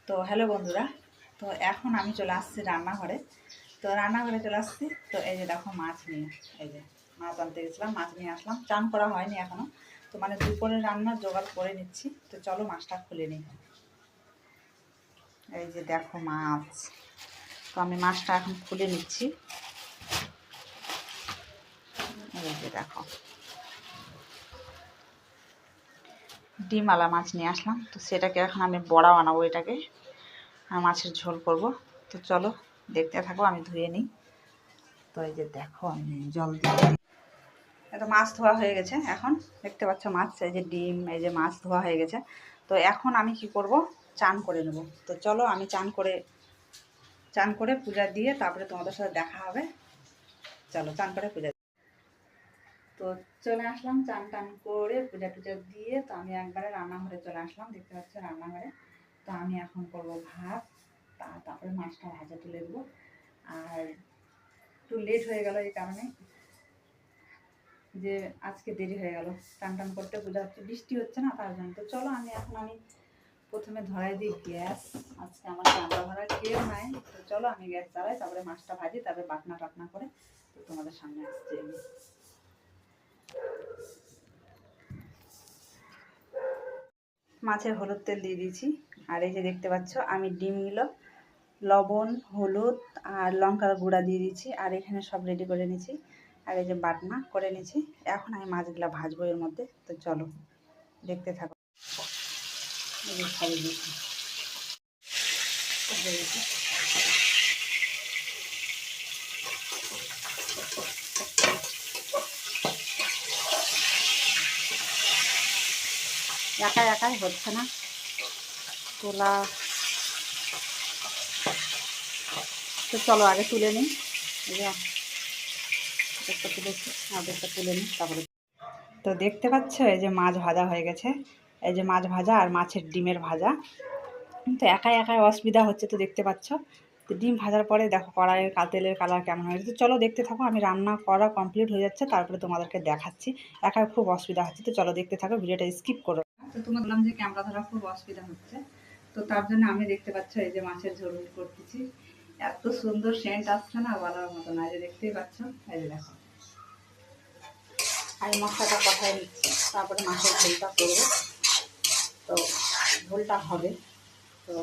তো হ্যালো বন্ধুরা, তো এখন আমি চলে আসছি রান্নাঘরে। তো রান্নাঘরে চলে আসছি, তো এই যে দেখো মাছ নিয়ে, এই যে মাছ আনতে গেছিলাম, মাছ নিয়ে আসলাম। চান করা হয়নি এখনও, তো মানে দুপুরে রান্নার জোগাড় করে নিচ্ছি। তো চলো মাছটা খুলে নিই। এই যে দেখো মাছ, তো আমি মাছটা এখন খুলে নিচ্ছি। এই যে দেখো ডিমওয়ালা মাছ নিয়ে আসলাম, তো সেটাকে এখন আমি বড়া বানাবো, এটাকে আর মাছের ঝোল করব। তো চলো দেখতে থাকো, আমি ধুয়ে নিই। তো এই যে দেখো আমি জল দিয়ে এটা মাছ ধোয়া হয়ে গেছে। এখন দেখতে পাচ্ছ মাছ, এই যে ডিম, এই যে মাছ ধোয়া হয়ে গেছে। তো এখন আমি কি করব, চান করে নেব। তো চলো আমি চান করে পূজা দিয়ে তারপরে তোমাদের সাথে দেখা হবে। চলো চান করে পূজা। তো চলে আসলাম চান টান করে পূজা টুজা দিয়ে। তো আমি একবারে রান্নাঘরে চলে আসলাম, দেখতে পাচ্ছ রান্নাঘরে। তো আমি এখন করব ভাত, তারপরে মাছটা ভাজা তুলে দেবো। আর একটু লেট হয়ে গেল এই কারণে যে আজকে দেরি হয়ে গেল টান টান করতে, পূজা হচ্ছে, বৃষ্টি হচ্ছে না তার জন্য। তো চলো আমি প্রথমে ধরাই দিই গ্যাস। আজকে আমার রান্না ধরা কেউ নাই। তো চলো আমি গ্যাস জ্বালাই, তারপরে মাছটা ভাজি, তারপরে বাটনা টাটনা করে তো তোমাদের সামনে আসছি আমি। মাছের হলুদ তেল দিয়ে দিয়েছি। আর এই যে দেখতে পাচ্ছ আমি ডিমগুলো লবণ, হলুদ আর লঙ্কার গুঁড়া দিয়ে দিয়েছি। আর এখানে সব রেডি করে নিয়েছি। আর এই যে বাটনা করে নিয়েছি। এখন আমি মাছগুলো ভাজবো এর মধ্যে। তো চলো দেখতে থাকো। এই যে ছাড়িয়ে দিয়েছি, একাই একাই হচ্ছে না তোলা। তো চলো আগে তুলে নিই। এই যে একটা তুলেছি, আরেকটা তুলে নিই তারপরে। তো দেখতে পাচ্ছ এই যে মাছ ভাজা হয়ে গেছে। এই যে মাছ ভাজা আর মাছের ডিমের ভাজা। তো একাই একাই অসুবিধা হচ্ছে, তো দেখতে পাচ্ছ। তো ডিম ভাজার পরে দেখো কড়াইয়ের তেলের কালার কেমন হয়েছে। তো চলো দেখতে থাকো, আমি রান্না করা কমপ্লিট হয়ে যাচ্ছে, তারপরে তোমাদেরকে দেখাচ্ছি। একাই খুব অসুবিধা হচ্ছে, তো চলো দেখতে থাকো, ভিডিওটা স্কিপ করো। তো তোমার বললাম যে ক্যামেরা ধরা খুব অসুবিধা হচ্ছে, তো তার জন্য আমি দেখতে পাচ্ছ এই যে মাছের ঝোল করতেছি। এত সুন্দর সেন্ট আসছে না, বলার মতো না। এই যে দেখতেই পাচ্ছ, এই যে দেখো আমি মশলাটা কষাই নিচ্ছি, তারপরে মাছের ঝোলটা করবো। তো ঝোলটা হবে, তো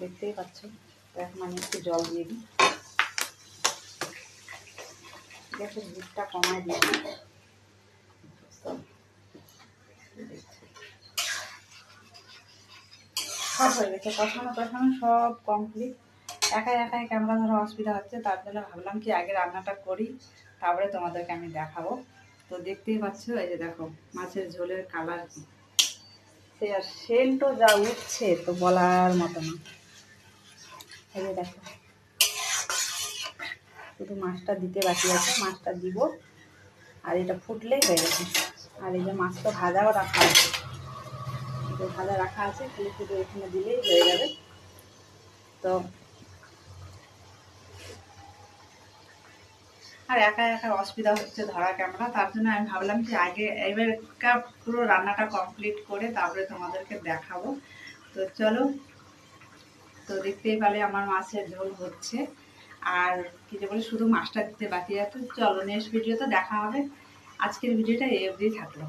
দেখতেই পাচ্ছ। তো এখন আমি একটু জল দিয়ে দিই, গ্যাসের হিটটা কমায় দিয়ে দিই। সব হয়ে গেছে, কষানো সব কমপ্লিট। একাই একাই ক্যামেরা ধরা অসুবিধা হচ্ছে, তার জন্য ভাবলাম কি আগে রান্নাটা করি, তারপরে তোমাদেরকে আমি দেখাবো। তো দেখতেই পাচ্ছ এই যে দেখো মাছের ঝোলের কালার কি, সে আর সেন্টও যা উঠছে তো বলার মতো না। এই যে দেখো শুধু মাছটা দিতে বাকি আছে, মাছটা দিব আর এটা ফুটলেই হয়ে গেছে। আর এই যে মাছটা ভাজাও রাখা আছে, ভাজা রাখা আছে, খালি শুধু এখানে দিলেই হয়ে যাবে। তো আর একা একা অসুবিধা হচ্ছে ধরা ক্যামেরা, তার জন্য আমি ভাবলাম যে আগে এবারকার পুরো রান্নাটা কমপ্লিট করে তারপরে তোমাদেরকে দেখাবো। তো চলো, তো দেখতেই পেলে আমার মাছের ঝোল হচ্ছে। আর কি যে বলে শুধু মাছটা দিতে বাকি আছে। চলো নেক্সট ভিডিওতে দেখা হবে। আজকের ভিডিওটা এই অবধি থাকলো।